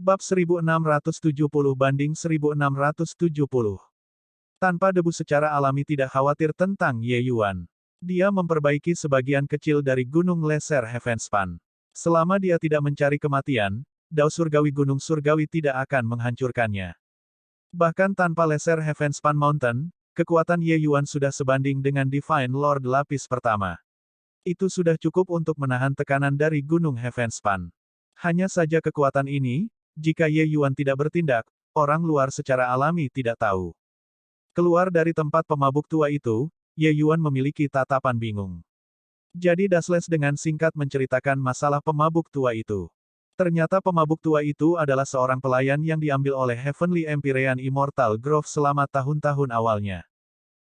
Bab 1670 banding 1670. Tanpa debu secara alami tidak khawatir tentang Ye Yuan. Dia memperbaiki sebagian kecil dari Gunung Leser Heavenspan. Selama dia tidak mencari kematian, dao surgawi Gunung Surgawi tidak akan menghancurkannya. Bahkan tanpa Leser Heavenspan Mountain, kekuatan Ye Yuan sudah sebanding dengan Divine Lord lapis pertama. Itu sudah cukup untuk menahan tekanan dari Gunung Heavenspan. Hanya saja kekuatan ini, jika Ye Yuan tidak bertindak, orang luar secara alami tidak tahu. Keluar dari tempat pemabuk tua itu, Ye Yuan memiliki tatapan bingung. Jadi Dasles dengan singkat menceritakan masalah pemabuk tua itu. Ternyata pemabuk tua itu adalah seorang pelayan yang diambil oleh Heavenly Empyrean Immortal Grove selama tahun-tahun awalnya.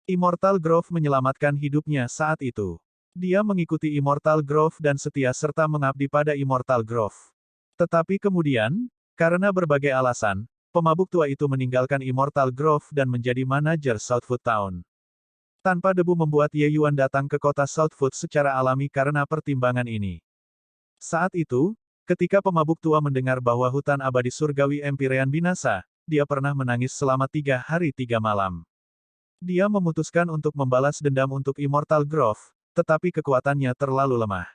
Immortal Grove menyelamatkan hidupnya saat itu. Dia mengikuti Immortal Grove dan setia serta mengabdi pada Immortal Grove. Tetapi kemudian, karena berbagai alasan, pemabuk tua itu meninggalkan Immortal Grove dan menjadi manajer Southwood Town. Tanpa debu membuat Ye Yuan datang ke kota Southwood secara alami karena pertimbangan ini. Saat itu, ketika pemabuk tua mendengar bahwa hutan abadi surgawi Empyrean binasa, dia pernah menangis selama 3 hari 3 malam. Dia memutuskan untuk membalas dendam untuk Immortal Grove, tetapi kekuatannya terlalu lemah.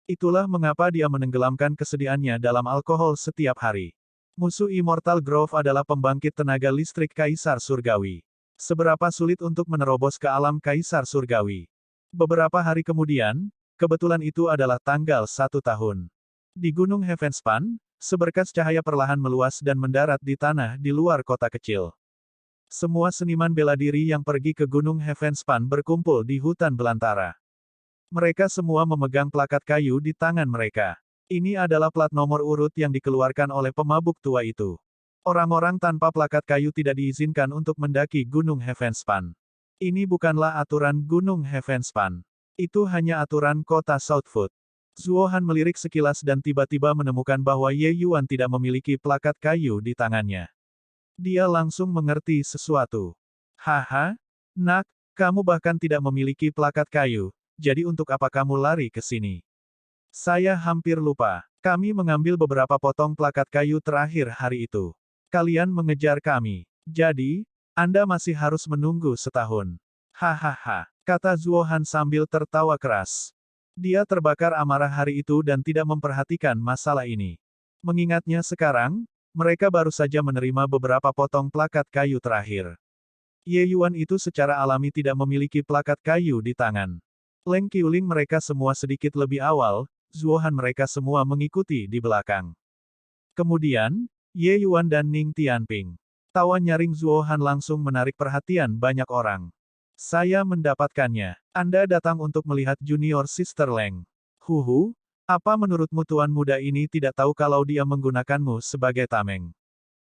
Itulah mengapa dia menenggelamkan kesedihannya dalam alkohol setiap hari. Musuh Immortal Grove adalah pembangkit tenaga listrik Kaisar Surgawi. Seberapa sulit untuk menerobos ke alam Kaisar Surgawi. Beberapa hari kemudian, kebetulan itu adalah tanggal 1 tahun. Di Gunung Heavenspan, seberkas cahaya perlahan meluas dan mendarat di tanah di luar kota kecil. Semua seniman bela diri yang pergi ke Gunung Heavenspan berkumpul di hutan belantara. Mereka semua memegang plakat kayu di tangan mereka. Ini adalah plat nomor urut yang dikeluarkan oleh pemabuk tua itu. Orang-orang tanpa plakat kayu tidak diizinkan untuk mendaki Gunung Heavenspan. Ini bukanlah aturan Gunung Heavenspan. Itu hanya aturan kota Southwood. Zuo Han melirik sekilas dan tiba-tiba menemukan bahwa Ye Yuan tidak memiliki plakat kayu di tangannya. Dia langsung mengerti sesuatu. Haha, nak, kamu bahkan tidak memiliki plakat kayu, jadi untuk apa kamu lari ke sini? Saya hampir lupa. Kami mengambil beberapa potong plakat kayu terakhir hari itu. Kalian mengejar kami. Jadi, Anda masih harus menunggu setahun. Hahaha, kata Zuo Han sambil tertawa keras. Dia terbakar amarah hari itu dan tidak memperhatikan masalah ini. Mengingatnya sekarang, mereka baru saja menerima beberapa potong plakat kayu terakhir. Ye Yuan itu secara alami tidak memiliki plakat kayu di tangan. Leng Qiuling mereka semua sedikit lebih awal, Zuo Han mereka semua mengikuti di belakang. Kemudian, Ye Yuan dan Ning Tianping. Tawa nyaring Zuo Han langsung menarik perhatian banyak orang. Saya mendapatkannya. Anda datang untuk melihat junior Sister Leng. Huhu, apa menurutmu tuan muda ini tidak tahu kalau dia menggunakanmu sebagai tameng?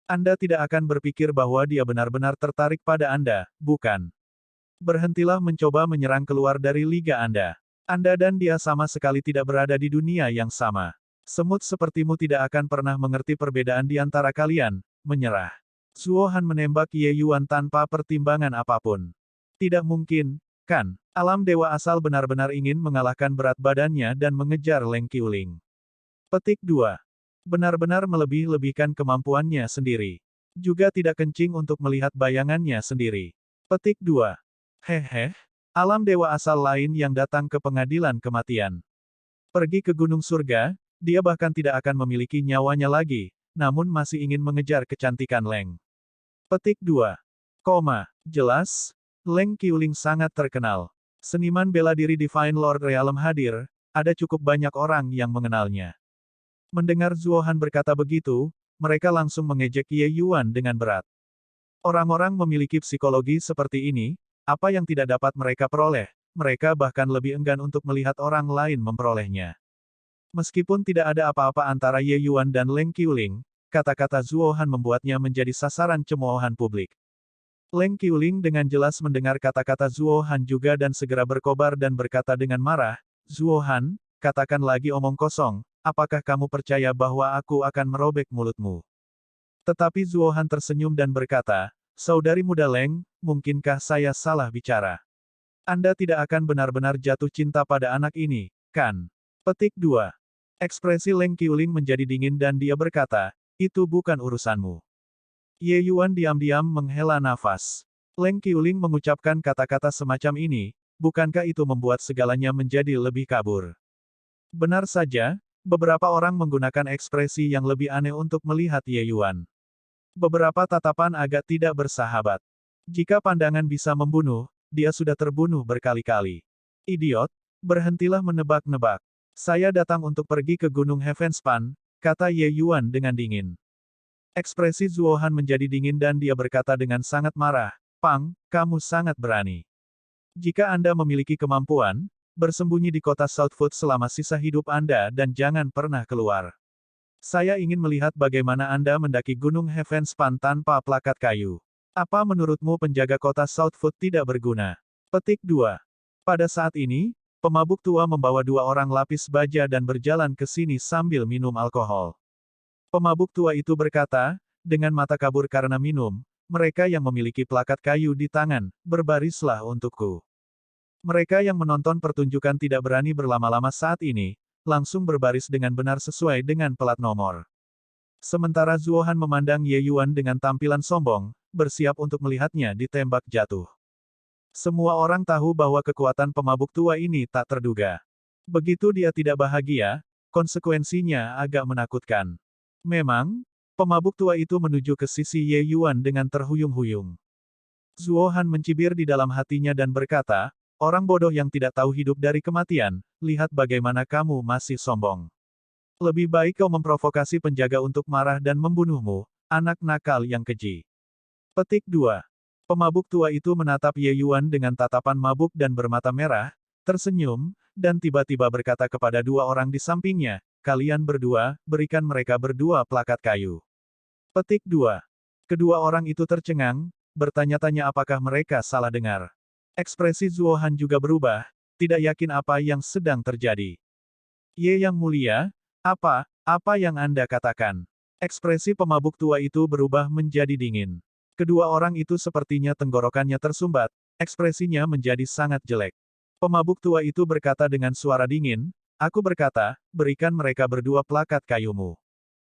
Anda tidak akan berpikir bahwa dia benar-benar tertarik pada Anda, bukan? Berhentilah mencoba menyerang keluar dari liga Anda. Anda dan dia sama sekali tidak berada di dunia yang sama. Semut sepertimu tidak akan pernah mengerti perbedaan di antara kalian, menyerah. Zuo Han menembak Ye Yuan tanpa pertimbangan apapun. Tidak mungkin, kan? Alam dewa asal benar-benar ingin mengalahkan berat badannya dan mengejar Leng Qiuling. Petik 2. Benar-benar melebih-lebihkan kemampuannya sendiri. Juga tidak kencing untuk melihat bayangannya sendiri. Petik 2. Hehe, alam dewa asal lain yang datang ke pengadilan kematian. Pergi ke Gunung Surga, dia bahkan tidak akan memiliki nyawanya lagi, namun masih ingin mengejar kecantikan Leng. Petik 2. Jelas, Leng Qiuling sangat terkenal. Seniman bela diri Divine Lord Realm hadir, ada cukup banyak orang yang mengenalnya. Mendengar Zuo Han berkata begitu, mereka langsung mengejek Ye Yuan dengan berat. Orang-orang memiliki psikologi seperti ini, apa yang tidak dapat mereka peroleh, mereka bahkan lebih enggan untuk melihat orang lain memperolehnya. Meskipun tidak ada apa-apa antara Ye Yuan dan Leng Qiuling, kata-kata Zuo Han membuatnya menjadi sasaran cemoohan publik. Leng Qiuling dengan jelas mendengar kata-kata Zuo Han juga dan segera berkobar dan berkata dengan marah, Zuo Han, katakan lagi omong kosong, apakah kamu percaya bahwa aku akan merobek mulutmu? Tetapi Zuo Han tersenyum dan berkata, Saudari muda Leng, mungkinkah saya salah bicara? Anda tidak akan benar-benar jatuh cinta pada anak ini, kan? Petik 2. Ekspresi Leng Qiuling menjadi dingin dan dia berkata, Itu bukan urusanmu. Ye Yuan diam-diam menghela nafas. Leng Qiuling mengucapkan kata-kata semacam ini, bukankah itu membuat segalanya menjadi lebih kabur? Benar saja, beberapa orang menggunakan ekspresi yang lebih aneh untuk melihat Ye Yuan. Beberapa tatapan agak tidak bersahabat. Jika pandangan bisa membunuh, dia sudah terbunuh berkali-kali. Idiot, berhentilah menebak-nebak. Saya datang untuk pergi ke Gunung Heavenspan, kata Ye Yuan dengan dingin. Ekspresi Zuohan menjadi dingin dan dia berkata dengan sangat marah, Pang, kamu sangat berani. Jika Anda memiliki kemampuan, bersembunyi di kota Southwood selama sisa hidup Anda dan jangan pernah keluar. Saya ingin melihat bagaimana Anda mendaki Gunung Heavenspan tanpa plakat kayu. Apa menurutmu penjaga kota Southwood tidak berguna? Petik 2. Pada saat ini, pemabuk tua membawa 2 orang lapis baja dan berjalan ke sini sambil minum alkohol. Pemabuk tua itu berkata, dengan mata kabur karena minum, mereka yang memiliki plakat kayu di tangan, berbarislah untukku. Mereka yang menonton pertunjukan tidak berani berlama-lama saat ini, langsung berbaris dengan benar sesuai dengan pelat nomor. Sementara Zuohan memandang Ye Yuan dengan tampilan sombong, bersiap untuk melihatnya ditembak jatuh. Semua orang tahu bahwa kekuatan pemabuk tua ini tak terduga. Begitu dia tidak bahagia, konsekuensinya agak menakutkan. Memang, pemabuk tua itu menuju ke sisi Ye Yuan dengan terhuyung-huyung. Zuohan mencibir di dalam hatinya dan berkata, orang bodoh yang tidak tahu hidup dari kematian, lihat bagaimana kamu masih sombong. Lebih baik kau memprovokasi penjaga untuk marah dan membunuhmu, anak nakal yang keji. Petik 2. Pemabuk tua itu menatap Ye Yuan dengan tatapan mabuk dan bermata merah, tersenyum, dan tiba-tiba berkata kepada 2 orang di sampingnya, kalian berdua, berikan mereka berdua plakat kayu. Petik 2. Kedua orang itu tercengang, bertanya-tanya apakah mereka salah dengar. Ekspresi Zuohan juga berubah, tidak yakin apa yang sedang terjadi. Ye yang mulia, apa yang Anda katakan? Ekspresi pemabuk tua itu berubah menjadi dingin. Kedua orang itu sepertinya tenggorokannya tersumbat, ekspresinya menjadi sangat jelek. Pemabuk tua itu berkata dengan suara dingin, aku berkata, berikan mereka berdua plakat kayumu.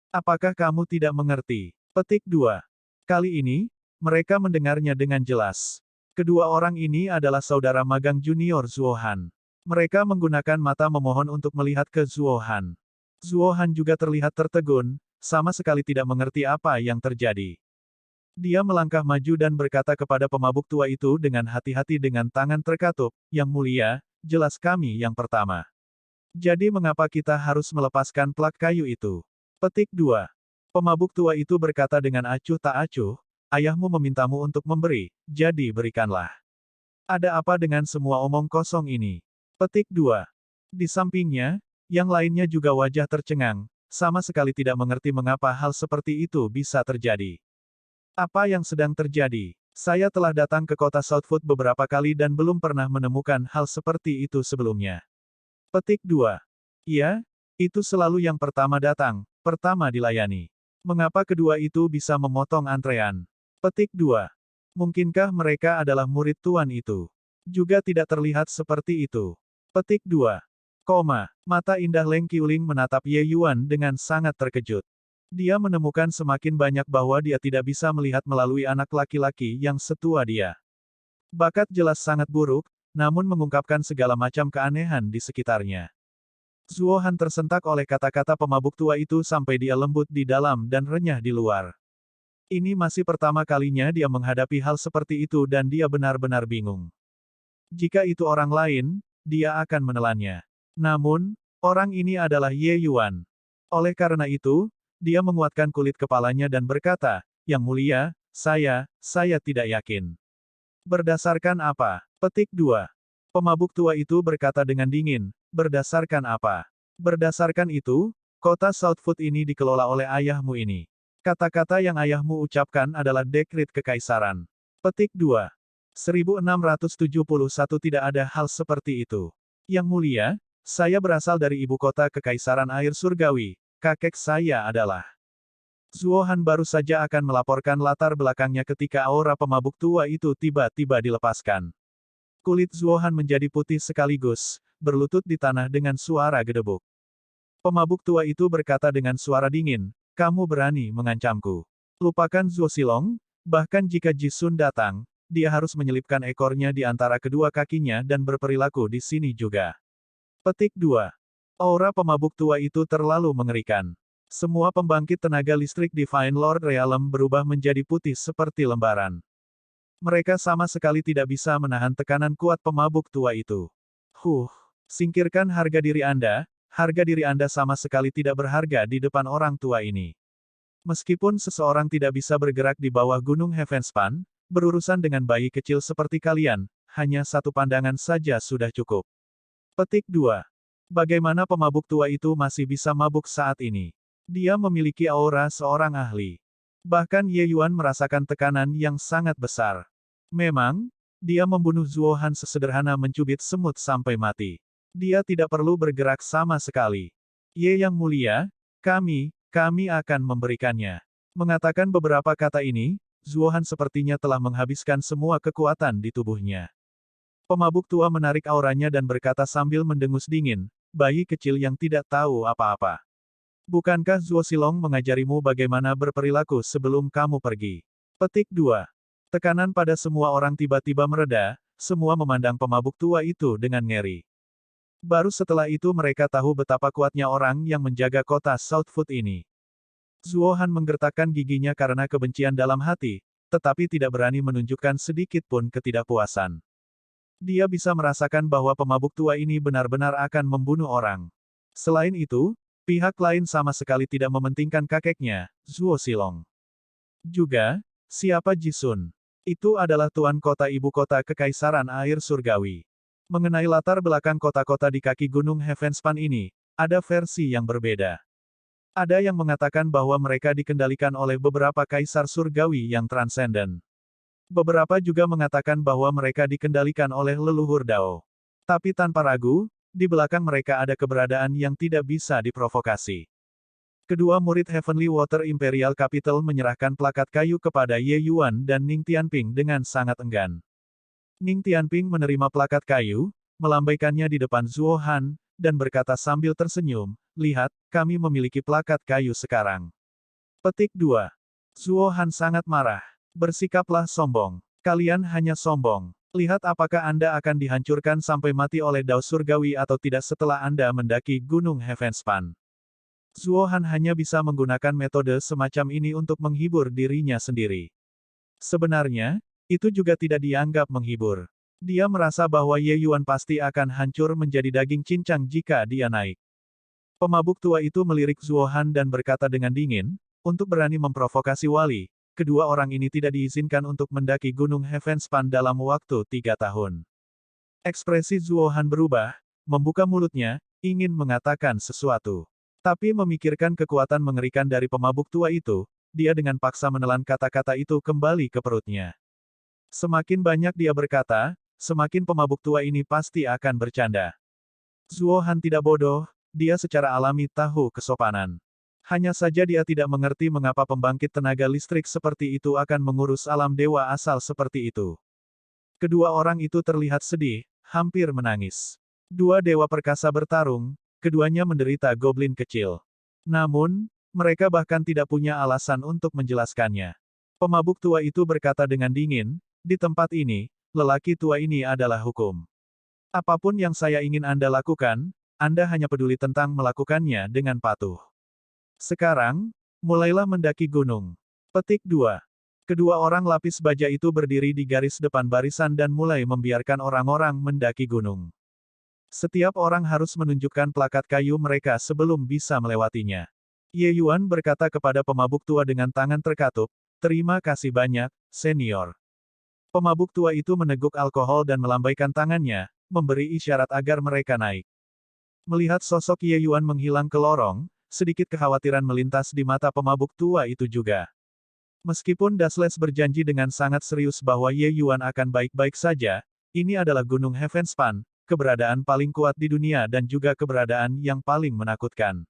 Apakah kamu tidak mengerti? Petik 2. Kali ini, mereka mendengarnya dengan jelas. Kedua orang ini adalah saudara magang junior Zuohan. Mereka menggunakan mata memohon untuk melihat ke Zuohan. Zuohan juga terlihat tertegun, sama sekali tidak mengerti apa yang terjadi. Dia melangkah maju dan berkata kepada pemabuk tua itu dengan hati-hati dengan tangan terkatup, Yang mulia, jelas kami yang pertama. Jadi mengapa kita harus melepaskan plak kayu itu? Petik 2. Pemabuk tua itu berkata dengan acuh tak acuh, ayahmu memintamu untuk memberi, jadi berikanlah. Ada apa dengan semua omong kosong ini? Petik 2. Di sampingnya, yang lainnya juga wajah tercengang, sama sekali tidak mengerti mengapa hal seperti itu bisa terjadi. Apa yang sedang terjadi? Saya telah datang ke kota Southwood beberapa kali dan belum pernah menemukan hal seperti itu sebelumnya. Petik 2. Iya, itu selalu yang pertama datang, pertama dilayani. Mengapa kedua itu bisa memotong antrean? Petik 2. Mungkinkah mereka adalah murid tuan itu? Juga tidak terlihat seperti itu. Petik 2. Mata indah Leng Qiuling menatap Ye Yuan dengan sangat terkejut. Dia menemukan semakin banyak bahwa dia tidak bisa melihat melalui anak laki-laki yang setua dia. Bakat jelas sangat buruk, namun mengungkapkan segala macam keanehan di sekitarnya. Zuohan tersentak oleh kata-kata pemabuk tua itu sampai dia lembut di dalam dan renyah di luar. Ini masih pertama kalinya dia menghadapi hal seperti itu dan dia benar-benar bingung. Jika itu orang lain, dia akan menelannya. Namun, orang ini adalah Ye Yuan. Oleh karena itu, dia menguatkan kulit kepalanya dan berkata, Yang mulia, saya tidak yakin. Berdasarkan apa? Petik 2. Pemabuk tua itu berkata dengan dingin, berdasarkan apa? Berdasarkan itu, kota Southwood ini dikelola oleh ayahmu ini. Kata-kata yang ayahmu ucapkan adalah dekrit kekaisaran. Petik 2. 1671 tidak ada hal seperti itu. Yang mulia, saya berasal dari ibu kota kekaisaran air surgawi. Kakek saya adalah. Zuohan baru saja akan melaporkan latar belakangnya ketika aura pemabuk tua itu tiba-tiba dilepaskan. Kulit Zuohan menjadi putih sekaligus, berlutut di tanah dengan suara gedebuk. Pemabuk tua itu berkata dengan suara dingin, kamu berani mengancamku. Lupakan Zuo Silong, bahkan jika Jisun datang, dia harus menyelipkan ekornya di antara kedua kakinya dan berperilaku di sini juga. Petik 2. Aura pemabuk tua itu terlalu mengerikan. Semua pembangkit tenaga listrik Divine Lord Realm berubah menjadi putih seperti lembaran. Mereka sama sekali tidak bisa menahan tekanan kuat pemabuk tua itu. Singkirkan harga diri Anda sama sekali tidak berharga di depan orang tua ini. Meskipun seseorang tidak bisa bergerak di bawah Gunung Heavenspan, berurusan dengan bayi kecil seperti kalian, hanya satu pandangan saja sudah cukup. Petik 2. Bagaimana pemabuk tua itu masih bisa mabuk saat ini? Dia memiliki aura seorang ahli. Bahkan Ye Yuan merasakan tekanan yang sangat besar. Memang, dia membunuh Zuo Han sesederhana mencubit semut sampai mati. Dia tidak perlu bergerak sama sekali. Ye yang mulia, kami akan memberikannya. Mengatakan beberapa kata ini, Zuo Han sepertinya telah menghabiskan semua kekuatan di tubuhnya. Pemabuk tua menarik auranya dan berkata sambil mendengus dingin, bayi kecil yang tidak tahu apa-apa. Bukankah Zuo Silong mengajarimu bagaimana berperilaku sebelum kamu pergi? Petik 2. Tekanan pada semua orang tiba-tiba mereda, semua memandang pemabuk tua itu dengan ngeri. Baru setelah itu mereka tahu betapa kuatnya orang yang menjaga kota Southwood ini. Zuo Han menggertakkan giginya karena kebencian dalam hati, tetapi tidak berani menunjukkan sedikit pun ketidakpuasan. Dia bisa merasakan bahwa pemabuk tua ini benar-benar akan membunuh orang. Selain itu, pihak lain sama sekali tidak mementingkan kakeknya, Zuo Silong. Juga, siapa Jisun? Itu adalah tuan kota ibu kota Kekaisaran Air Surgawi. Mengenai latar belakang kota-kota di kaki Gunung Heavenspan ini, ada versi yang berbeda. Ada yang mengatakan bahwa mereka dikendalikan oleh beberapa kaisar surgawi yang transenden. Beberapa juga mengatakan bahwa mereka dikendalikan oleh leluhur Dao. Tapi tanpa ragu, di belakang mereka ada keberadaan yang tidak bisa diprovokasi. Kedua murid Heavenly Water Imperial Capital menyerahkan plakat kayu kepada Ye Yuan dan Ning Tianping dengan sangat enggan. Ning Tianping menerima plakat kayu, melambaikannya di depan Zuo Han, dan berkata sambil tersenyum, lihat, kami memiliki plakat kayu sekarang. Petik 2. Zuo Han sangat marah. Bersikaplah sombong. Kalian hanya sombong. Lihat apakah Anda akan dihancurkan sampai mati oleh Dao Surgawi atau tidak setelah Anda mendaki Gunung Heavenspan. Zuo Han hanya bisa menggunakan metode semacam ini untuk menghibur dirinya sendiri. Sebenarnya, itu juga tidak dianggap menghibur. Dia merasa bahwa Ye Yuan pasti akan hancur menjadi daging cincang jika dia naik. Pemabuk tua itu melirik Zuo Han dan berkata dengan dingin, untuk berani memprovokasi wali, kedua orang ini tidak diizinkan untuk mendaki Gunung Heavenspan dalam waktu 3 tahun. Ekspresi Zuo Han berubah, membuka mulutnya, ingin mengatakan sesuatu. Tapi memikirkan kekuatan mengerikan dari pemabuk tua itu, dia dengan paksa menelan kata-kata itu kembali ke perutnya. Semakin banyak dia berkata, semakin pemabuk tua ini pasti akan bercanda. Zuo Han tidak bodoh, dia secara alami tahu kesopanan. Hanya saja dia tidak mengerti mengapa pembangkit tenaga listrik seperti itu akan mengurus alam dewa asal seperti itu. Kedua orang itu terlihat sedih, hampir menangis. Dua dewa perkasa bertarung, keduanya menderita goblin kecil. Namun, mereka bahkan tidak punya alasan untuk menjelaskannya. Pemabuk tua itu berkata dengan dingin, di tempat ini, lelaki tua ini adalah hukum. Apapun yang saya ingin Anda lakukan, Anda hanya peduli tentang melakukannya dengan patuh. Sekarang, mulailah mendaki gunung. Petik 2. Kedua orang lapis baja itu berdiri di garis depan barisan dan mulai membiarkan orang-orang mendaki gunung. Setiap orang harus menunjukkan plakat kayu mereka sebelum bisa melewatinya. Ye Yuan berkata kepada pemabuk tua dengan tangan terkatup, terima kasih banyak, senior. Pemabuk tua itu meneguk alkohol dan melambaikan tangannya, memberi isyarat agar mereka naik. Melihat sosok Ye Yuan menghilang ke lorong, sedikit kekhawatiran melintas di mata pemabuk tua itu juga. Meskipun Dasles berjanji dengan sangat serius bahwa Ye Yuan akan baik-baik saja, ini adalah Gunung Heavenspan, keberadaan paling kuat di dunia dan juga keberadaan yang paling menakutkan.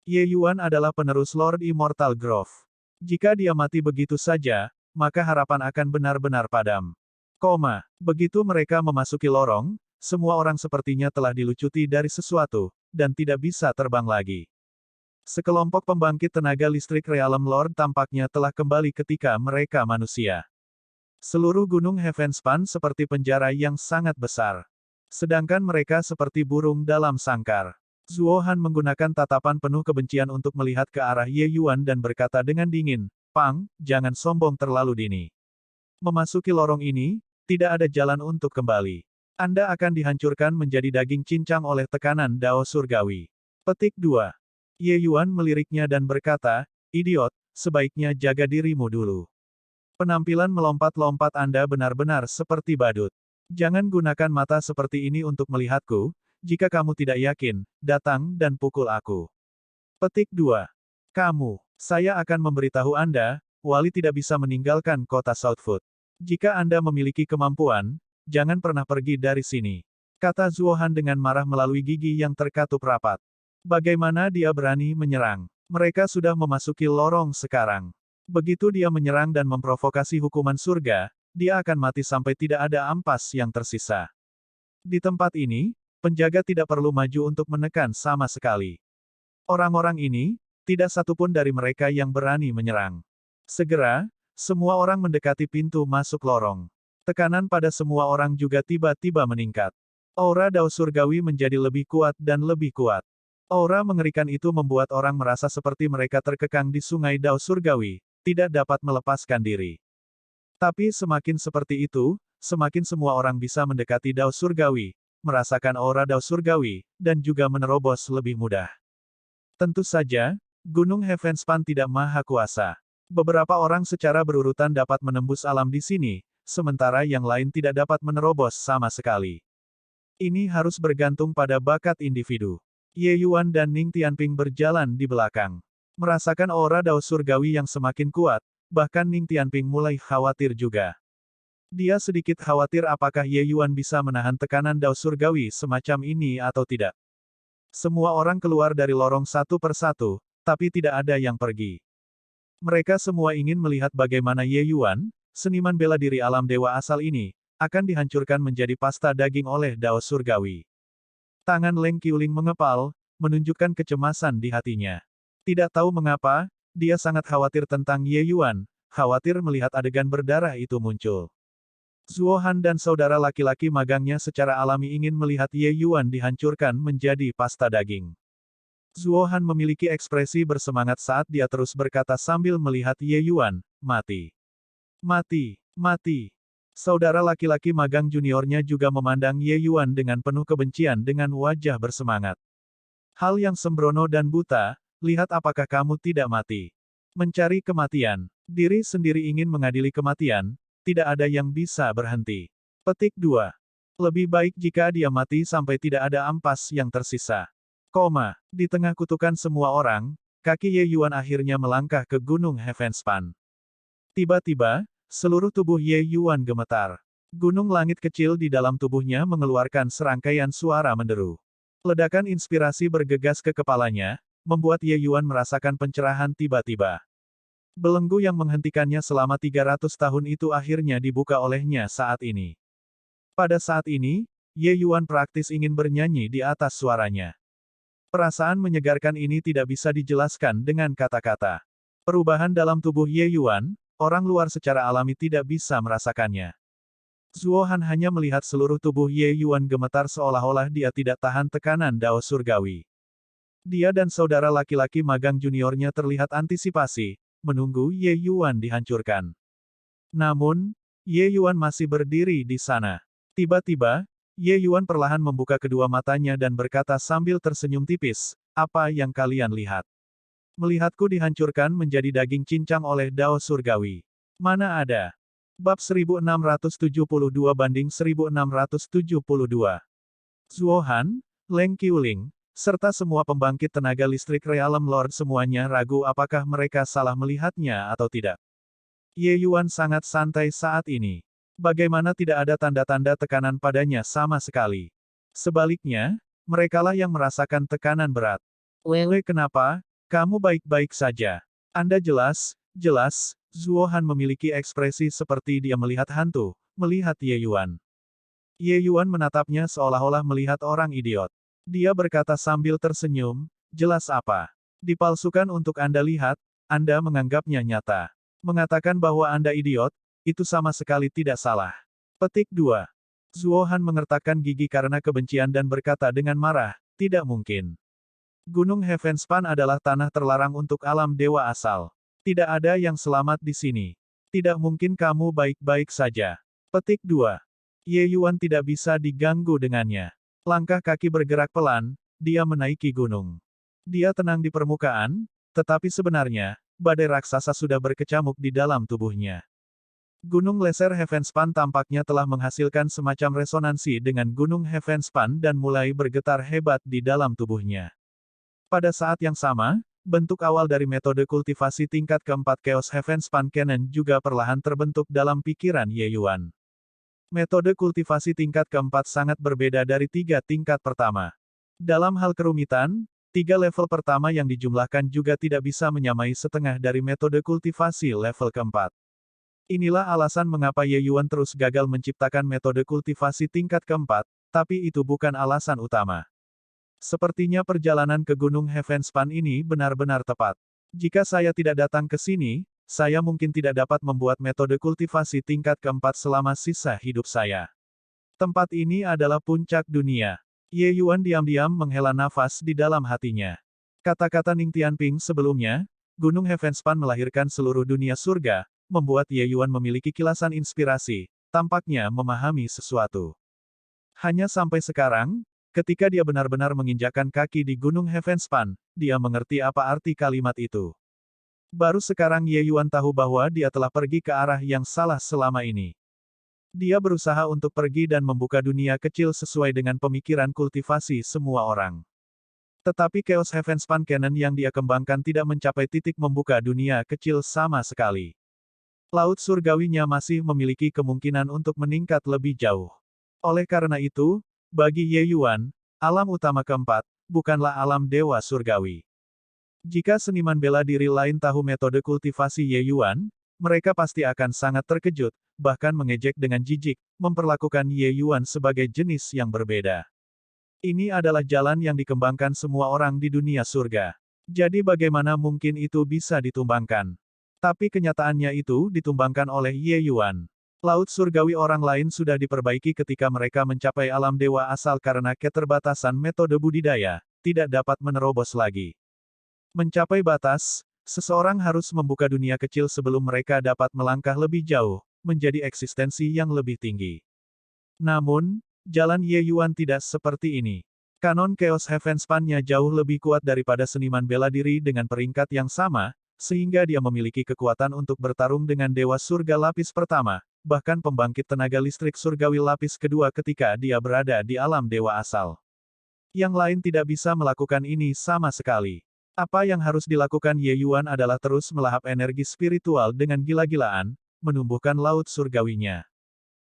Ye Yuan adalah penerus Lord Immortal Grove. Jika dia mati begitu saja, maka harapan akan benar-benar padam. Begitu mereka memasuki lorong, semua orang sepertinya telah dilucuti dari sesuatu, dan tidak bisa terbang lagi. Sekelompok pembangkit tenaga listrik Realm Lord tampaknya telah kembali ketika mereka manusia. Seluruh gunung Heavenspan seperti penjara yang sangat besar. Sedangkan mereka seperti burung dalam sangkar. Zuo Han menggunakan tatapan penuh kebencian untuk melihat ke arah Ye Yuan dan berkata dengan dingin, "Pang, jangan sombong terlalu dini. Memasuki lorong ini, tidak ada jalan untuk kembali. Anda akan dihancurkan menjadi daging cincang oleh tekanan Dao Surgawi." Petik 2. Ye Yuan meliriknya dan berkata, "Idiot, sebaiknya jaga dirimu dulu. Penampilan melompat-lompat Anda benar-benar seperti badut. Jangan gunakan mata seperti ini untuk melihatku, jika kamu tidak yakin, datang dan pukul aku." Petik 2. Saya akan memberitahu Anda, Wali tidak bisa meninggalkan kota Southwood. Jika Anda memiliki kemampuan, jangan pernah pergi dari sini. Kata Zuo Han dengan marah melalui gigi yang terkatup rapat. Bagaimana dia berani menyerang? Mereka sudah memasuki lorong sekarang. Begitu dia menyerang dan memprovokasi hukuman surga, dia akan mati sampai tidak ada ampas yang tersisa. Di tempat ini, penjaga tidak perlu maju untuk menekan sama sekali. Orang-orang ini, tidak satupun dari mereka yang berani menyerang. Segera, semua orang mendekati pintu masuk lorong. Tekanan pada semua orang juga tiba-tiba meningkat. Aura Dao Surgawi menjadi lebih kuat dan lebih kuat. Aura mengerikan itu membuat orang merasa seperti mereka terkekang di sungai Dao Surgawi, tidak dapat melepaskan diri. Tapi semakin seperti itu, semakin semua orang bisa mendekati Dao Surgawi, merasakan aura Dao Surgawi, dan juga menerobos lebih mudah. Tentu saja, Gunung Heavenspan tidak maha kuasa. Beberapa orang secara berurutan dapat menembus alam di sini, sementara yang lain tidak dapat menerobos sama sekali. Ini harus bergantung pada bakat individu. Ye Yuan dan Ning Tianping berjalan di belakang. Merasakan aura Dao Surgawi yang semakin kuat, bahkan Ning Tianping mulai khawatir juga. Dia sedikit khawatir apakah Ye Yuan bisa menahan tekanan Dao Surgawi semacam ini atau tidak. Semua orang keluar dari lorong satu persatu, tapi tidak ada yang pergi. Mereka semua ingin melihat bagaimana Ye Yuan, seniman bela diri alam dewa asal ini, akan dihancurkan menjadi pasta daging oleh Dao Surgawi. Tangan Leng Qiuling mengepal, menunjukkan kecemasan di hatinya. Tidak tahu mengapa, dia sangat khawatir tentang Ye Yuan, khawatir melihat adegan berdarah itu muncul. Zuo Han dan saudara laki-laki magangnya secara alami ingin melihat Ye Yuan dihancurkan menjadi pasta daging. Zuo Han memiliki ekspresi bersemangat saat dia terus berkata sambil melihat Ye Yuan, "Mati. Mati. Mati." Saudara laki-laki magang juniornya juga memandang Ye Yuan dengan penuh kebencian dengan wajah bersemangat. "Hal yang sembrono dan buta, lihat apakah kamu tidak mati. Mencari kematian. Diri sendiri ingin mengadili kematian, tidak ada yang bisa berhenti." Petik 2. Lebih baik jika dia mati sampai tidak ada ampas yang tersisa. Di tengah kutukan semua orang, kaki Ye Yuan akhirnya melangkah ke Gunung Heavenspan. Tiba-tiba, seluruh tubuh Ye Yuan gemetar. Gunung langit kecil di dalam tubuhnya mengeluarkan serangkaian suara menderu. Ledakan inspirasi bergegas ke kepalanya, membuat Ye Yuan merasakan pencerahan tiba-tiba. Belenggu yang menghentikannya selama 300 tahun itu akhirnya dibuka olehnya saat ini. Pada saat ini, Ye Yuan praktis ingin bernyanyi di atas suaranya. Perasaan menyegarkan ini tidak bisa dijelaskan dengan kata-kata. Perubahan dalam tubuh Ye Yuan, orang luar secara alami tidak bisa merasakannya. Zuo Han hanya melihat seluruh tubuh Ye Yuan gemetar seolah-olah dia tidak tahan tekanan Dao Surgawi. Dia dan saudara laki-laki magang juniornya terlihat antisipasi, menunggu Ye Yuan dihancurkan. Namun, Ye Yuan masih berdiri di sana. Tiba-tiba, Ye Yuan perlahan membuka kedua matanya dan berkata sambil tersenyum tipis, "Apa yang kalian lihat? Melihatku dihancurkan menjadi daging cincang oleh Dao Surgawi. Mana ada?" Bab 1672-1672. Zuo Han, Leng Qiuling, serta semua pembangkit tenaga listrik Realm Lord semuanya ragu apakah mereka salah melihatnya atau tidak. Ye Yuan sangat santai saat ini. Bagaimana tidak ada tanda-tanda tekanan padanya sama sekali. Sebaliknya, merekalah yang merasakan tekanan berat. "Lele, kenapa? Kamu baik-baik saja. Anda jelas, Zuo Han memiliki ekspresi seperti dia melihat hantu, melihat Ye Yuan. Ye Yuan menatapnya seolah-olah melihat orang idiot. Dia berkata sambil tersenyum, "Jelas apa? Dipalsukan untuk Anda lihat, Anda menganggapnya nyata. Mengatakan bahwa Anda idiot, itu sama sekali tidak salah. Petik 2. Zuo Han mengertakkan gigi karena kebencian dan berkata dengan marah, tidak mungkin. Gunung Heavenspan adalah tanah terlarang untuk alam dewa asal. Tidak ada yang selamat di sini. Tidak mungkin kamu baik-baik saja. Petik 2. Ye Yuan tidak bisa diganggu dengannya. Langkah kaki bergerak pelan, dia menaiki gunung. Dia tenang di permukaan, tetapi sebenarnya, badai raksasa sudah berkecamuk di dalam tubuhnya. Gunung Leser Heavenspan tampaknya telah menghasilkan semacam resonansi dengan Gunung Heavenspan dan mulai bergetar hebat di dalam tubuhnya. Pada saat yang sama, bentuk awal dari metode kultivasi tingkat keempat Chaos Heavenspan Cannon juga perlahan terbentuk dalam pikiran Ye Yuan. Metode kultivasi tingkat keempat sangat berbeda dari 3 tingkat pertama. Dalam hal kerumitan, 3 level pertama yang dijumlahkan juga tidak bisa menyamai setengah dari metode kultivasi level keempat. Inilah alasan mengapa Ye Yuan terus gagal menciptakan metode kultivasi tingkat keempat, tapi itu bukan alasan utama. Sepertinya perjalanan ke Gunung Heavenspan ini benar-benar tepat. Jika saya tidak datang ke sini, saya mungkin tidak dapat membuat metode kultivasi tingkat keempat selama sisa hidup saya. Tempat ini adalah puncak dunia. Ye Yuan diam-diam menghela nafas di dalam hatinya. Kata-kata Ning Tianping sebelumnya, Gunung Heavenspan melahirkan seluruh dunia surga, membuat Ye Yuan memiliki kilasan inspirasi, tampaknya memahami sesuatu. Hanya sampai sekarang, ketika dia benar-benar menginjakkan kaki di Gunung Heavenspan, dia mengerti apa arti kalimat itu. Baru sekarang Ye Yuan tahu bahwa dia telah pergi ke arah yang salah selama ini. Dia berusaha untuk pergi dan membuka dunia kecil sesuai dengan pemikiran kultivasi semua orang. Tetapi Chaos Heavenspan Cannon yang dia kembangkan tidak mencapai titik membuka dunia kecil sama sekali. Laut surgawinya masih memiliki kemungkinan untuk meningkat lebih jauh. Oleh karena itu, bagi Ye Yuan, alam utama keempat, bukanlah alam dewa surgawi. Jika seniman bela diri lain tahu metode kultivasi Ye Yuan, mereka pasti akan sangat terkejut, bahkan mengejek dengan jijik, memperlakukan Ye Yuan sebagai jenis yang berbeda. Ini adalah jalan yang dikembangkan semua orang di dunia surga. Jadi bagaimana mungkin itu bisa ditumbangkan? Tapi kenyataannya itu ditumbangkan oleh Ye Yuan. Laut surgawi orang lain sudah diperbaiki ketika mereka mencapai alam dewa asal karena keterbatasan metode budidaya, tidak dapat menerobos lagi. Mencapai batas, seseorang harus membuka dunia kecil sebelum mereka dapat melangkah lebih jauh, menjadi eksistensi yang lebih tinggi. Namun, jalan Ye Yuan tidak seperti ini. Kanon Chaos Heavenspan-nya jauh lebih kuat daripada seniman bela diri dengan peringkat yang sama, sehingga dia memiliki kekuatan untuk bertarung dengan dewa surga lapis pertama, bahkan pembangkit tenaga listrik surgawi lapis kedua ketika dia berada di alam dewa asal. Yang lain tidak bisa melakukan ini sama sekali. Apa yang harus dilakukan Ye Yuan adalah terus melahap energi spiritual dengan gila-gilaan, menumbuhkan laut surgawinya.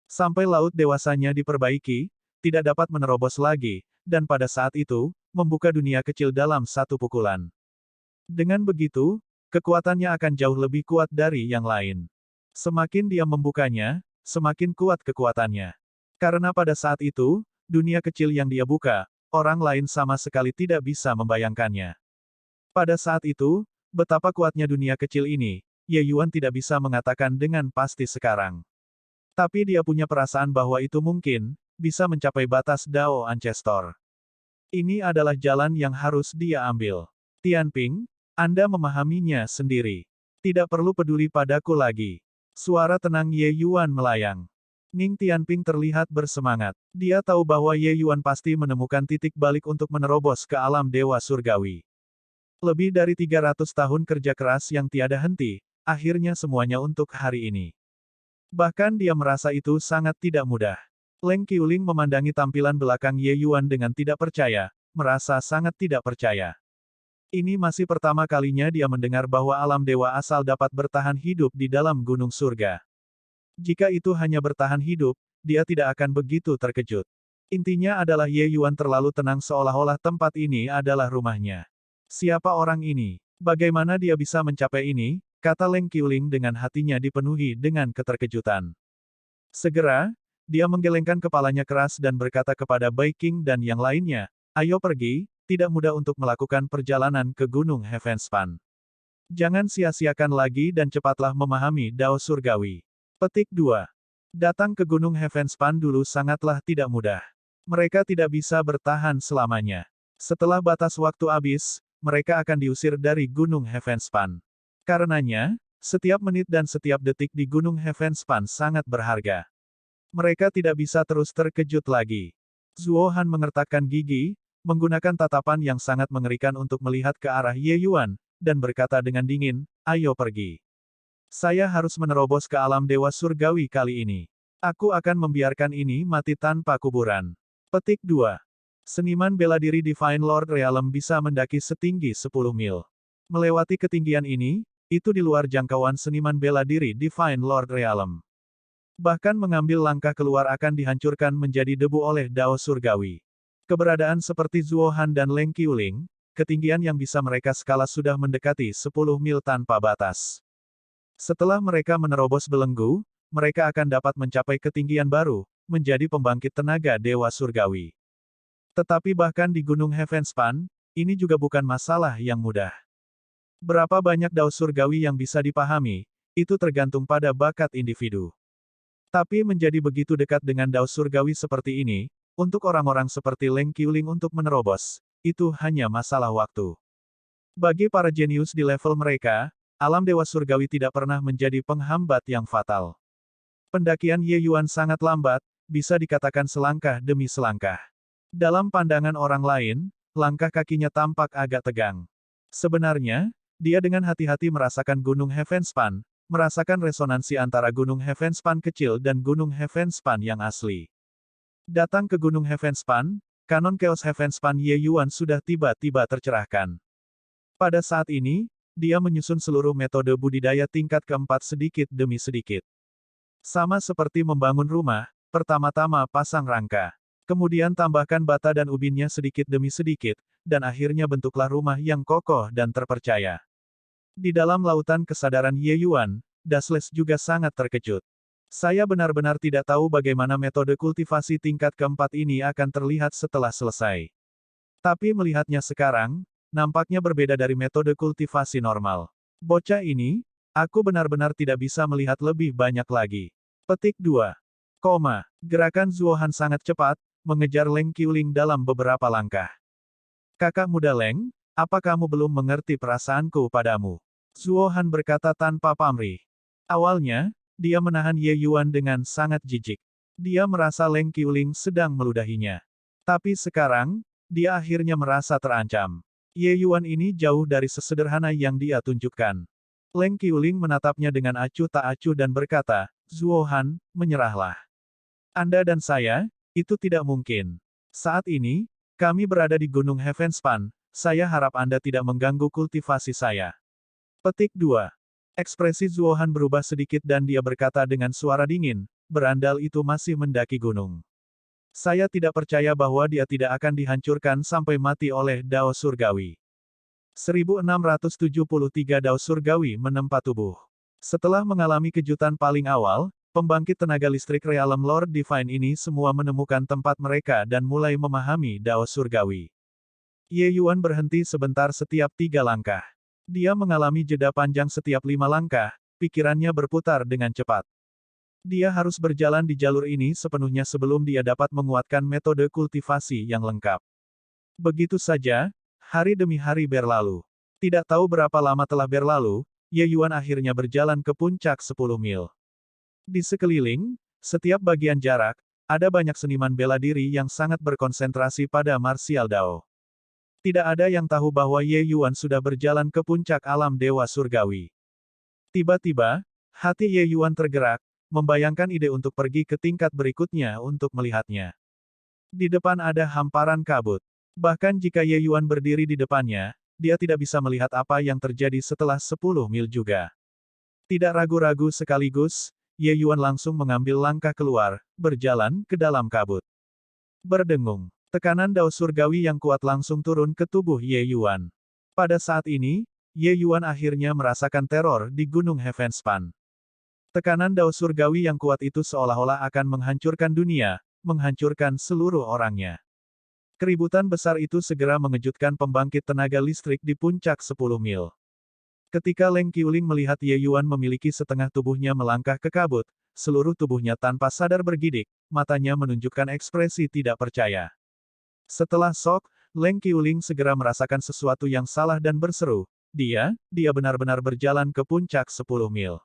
Sampai laut dewasanya diperbaiki, tidak dapat menerobos lagi, dan pada saat itu, membuka dunia kecil dalam satu pukulan. Dengan begitu, kekuatannya akan jauh lebih kuat dari yang lain. Semakin dia membukanya, semakin kuat kekuatannya. Karena pada saat itu, dunia kecil yang dia buka, orang lain sama sekali tidak bisa membayangkannya. Pada saat itu, betapa kuatnya dunia kecil ini, Ye Yuan tidak bisa mengatakan dengan pasti sekarang. Tapi dia punya perasaan bahwa itu mungkin, bisa mencapai batas Dao Ancestor. Ini adalah jalan yang harus dia ambil. Tianping, Anda memahaminya sendiri. Tidak perlu peduli padaku lagi. Suara tenang Ye Yuan melayang. Ning Tianping terlihat bersemangat. Dia tahu bahwa Ye Yuan pasti menemukan titik balik untuk menerobos ke alam dewa surgawi. Lebih dari 300 tahun kerja keras yang tiada henti, akhirnya semuanya untuk hari ini. Bahkan dia merasa itu sangat tidak mudah. Leng Qiuling memandangi tampilan belakang Ye Yuan dengan tidak percaya, merasa sangat tidak percaya. Ini masih pertama kalinya dia mendengar bahwa alam dewa asal dapat bertahan hidup di dalam gunung surga. Jika itu hanya bertahan hidup, dia tidak akan begitu terkejut. Intinya adalah Ye Yuan terlalu tenang seolah-olah tempat ini adalah rumahnya. Siapa orang ini? Bagaimana dia bisa mencapai ini? Kata Leng Qiuling dengan hatinya dipenuhi dengan keterkejutan. Segera, dia menggelengkan kepalanya keras dan berkata kepada Bai Qing dan yang lainnya, ayo pergi, tidak mudah untuk melakukan perjalanan ke Gunung Heavenspan. Jangan sia-siakan lagi dan cepatlah memahami Dao Surgawi. Petik 2. Datang ke Gunung Heavenspan dulu sangatlah tidak mudah. Mereka tidak bisa bertahan selamanya. Setelah batas waktu habis, mereka akan diusir dari Gunung Heavenspan. Karenanya, setiap menit dan setiap detik di Gunung Heavenspan sangat berharga. Mereka tidak bisa terus terkejut lagi. Zuo Han mengertakkan gigi, menggunakan tatapan yang sangat mengerikan untuk melihat ke arah Ye Yuan, dan berkata dengan dingin, "Ayo pergi. Saya harus menerobos ke alam Dewa Surgawi kali ini. Aku akan membiarkan ini mati tanpa kuburan." Petik 2. Seniman bela diri Divine Lord Realm bisa mendaki setinggi 10 mil. Melewati ketinggian ini, itu di luar jangkauan seniman bela diri Divine Lord Realm. Bahkan mengambil langkah keluar akan dihancurkan menjadi debu oleh Dao Surgawi. Keberadaan seperti Zuo Han dan Leng Qiuling, ketinggian yang bisa mereka skala sudah mendekati 10 mil tanpa batas. Setelah mereka menerobos belenggu, mereka akan dapat mencapai ketinggian baru, menjadi pembangkit tenaga Dewa Surgawi. Tetapi bahkan di Gunung Heavenspan, ini juga bukan masalah yang mudah. Berapa banyak Dao Surgawi yang bisa dipahami, itu tergantung pada bakat individu. Tapi menjadi begitu dekat dengan Dao Surgawi seperti ini, untuk orang-orang seperti Leng Qiuling untuk menerobos, itu hanya masalah waktu. Bagi para jenius di level mereka, alam Dewa Surgawi tidak pernah menjadi penghambat yang fatal. Pendakian Ye Yuan sangat lambat, bisa dikatakan selangkah demi selangkah. Dalam pandangan orang lain, langkah kakinya tampak agak tegang. Sebenarnya, dia dengan hati-hati merasakan Gunung Heavenspan, merasakan resonansi antara Gunung Heavenspan kecil dan Gunung Heavenspan yang asli. Datang ke Gunung Heavenspan, kanon Chaos Heavenspan Ye Yuan sudah tiba-tiba tercerahkan. Pada saat ini, dia menyusun seluruh metode budidaya tingkat keempat sedikit demi sedikit. Sama seperti membangun rumah, pertama-tama pasang rangka. Kemudian tambahkan bata dan ubinnya sedikit demi sedikit, dan akhirnya bentuklah rumah yang kokoh dan terpercaya. Di dalam lautan kesadaran Ye Yuan, Dasles juga sangat terkejut. Saya benar-benar tidak tahu bagaimana metode kultivasi tingkat keempat ini akan terlihat setelah selesai. Tapi melihatnya sekarang, nampaknya berbeda dari metode kultivasi normal. Bocah ini, aku benar-benar tidak bisa melihat lebih banyak lagi. Petik 2. Gerakan Zuo Han sangat cepat, mengejar Leng Qiuling dalam beberapa langkah. "Kakak muda Leng, apa kamu belum mengerti perasaanku padamu?" Zuo Han berkata tanpa pamrih. Awalnya, dia menahan Ye Yuan dengan sangat jijik. Dia merasa Leng Qiuling sedang meludahinya. Tapi sekarang, dia akhirnya merasa terancam. Ye Yuan ini jauh dari sesederhana yang dia tunjukkan. Leng Qiuling menatapnya dengan acuh tak acuh dan berkata, "Zuo Han, menyerahlah. Anda dan saya, itu tidak mungkin. Saat ini, kami berada di Gunung Heavenspan, saya harap Anda tidak mengganggu kultivasi saya." Petik 2. Ekspresi Zuo Han berubah sedikit dan dia berkata dengan suara dingin, "Berandal itu masih mendaki gunung. Saya tidak percaya bahwa dia tidak akan dihancurkan sampai mati oleh Dao Surgawi." 1673 Dao Surgawi menempa tubuh. Setelah mengalami kejutan paling awal, pembangkit tenaga listrik Realm Lord Divine ini semua menemukan tempat mereka dan mulai memahami Dao Surgawi. Ye Yuan berhenti sebentar setiap 3 langkah. Dia mengalami jeda panjang setiap 5 langkah, pikirannya berputar dengan cepat. Dia harus berjalan di jalur ini sepenuhnya sebelum dia dapat menguatkan metode kultivasi yang lengkap. Begitu saja, hari demi hari berlalu. Tidak tahu berapa lama telah berlalu, Ye Yuan akhirnya berjalan ke puncak 10 mil. Di sekeliling, setiap bagian jarak, ada banyak seniman bela diri yang sangat berkonsentrasi pada martial Dao. Tidak ada yang tahu bahwa Ye Yuan sudah berjalan ke puncak alam Dewa Surgawi. Tiba-tiba, hati Ye Yuan tergerak, membayangkan ide untuk pergi ke tingkat berikutnya untuk melihatnya. Di depan ada hamparan kabut. Bahkan jika Ye Yuan berdiri di depannya, dia tidak bisa melihat apa yang terjadi setelah 10 mil juga. Tidak ragu-ragu sekaligus, Ye Yuan langsung mengambil langkah keluar, berjalan ke dalam kabut. Berdengung. Tekanan Dao Surgawi yang kuat langsung turun ke tubuh Ye Yuan. Pada saat ini, Ye Yuan akhirnya merasakan teror di Gunung Heavenspan. Tekanan Dao Surgawi yang kuat itu seolah-olah akan menghancurkan dunia, menghancurkan seluruh orangnya. Keributan besar itu segera mengejutkan pembangkit tenaga listrik di puncak 10 mil. Ketika Leng Qiuling melihat Ye Yuan memiliki setengah tubuhnya melangkah ke kabut, seluruh tubuhnya tanpa sadar bergidik, matanya menunjukkan ekspresi tidak percaya. Setelah shock, Leng Qiuling segera merasakan sesuatu yang salah dan berseru, dia benar-benar berjalan ke puncak 10 mil.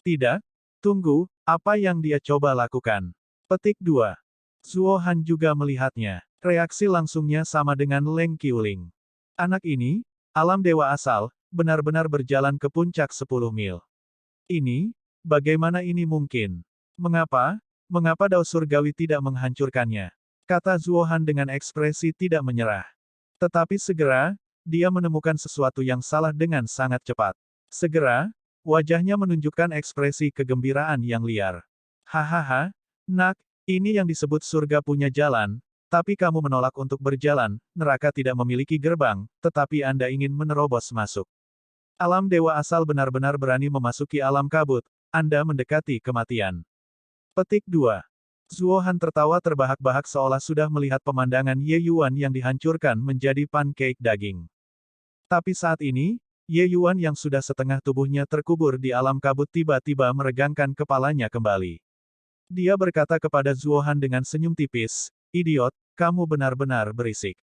Tidak, tunggu, apa yang dia coba lakukan? Petik 2. Zuo Han juga melihatnya. Reaksi langsungnya sama dengan Leng Qiuling. Anak ini, alam dewa asal, benar-benar berjalan ke puncak 10 mil. Ini, bagaimana ini mungkin? Mengapa Dao Surgawi tidak menghancurkannya? Kata Zuo Han dengan ekspresi tidak menyerah. Tetapi segera, dia menemukan sesuatu yang salah dengan sangat cepat. Segera, wajahnya menunjukkan ekspresi kegembiraan yang liar. Hahaha, nak, ini yang disebut surga punya jalan, tapi kamu menolak untuk berjalan, neraka tidak memiliki gerbang, tetapi Anda ingin menerobos masuk. Alam dewa asal benar-benar berani memasuki alam kabut, Anda mendekati kematian. Petik 2. Zuo Han tertawa terbahak-bahak seolah sudah melihat pemandangan Ye Yuan yang dihancurkan menjadi pancake daging. Tapi saat ini, Ye Yuan yang sudah setengah tubuhnya terkubur di alam kabut tiba-tiba meregangkan kepalanya kembali. Dia berkata kepada Zuo Han dengan senyum tipis, idiot, kamu benar-benar berisik.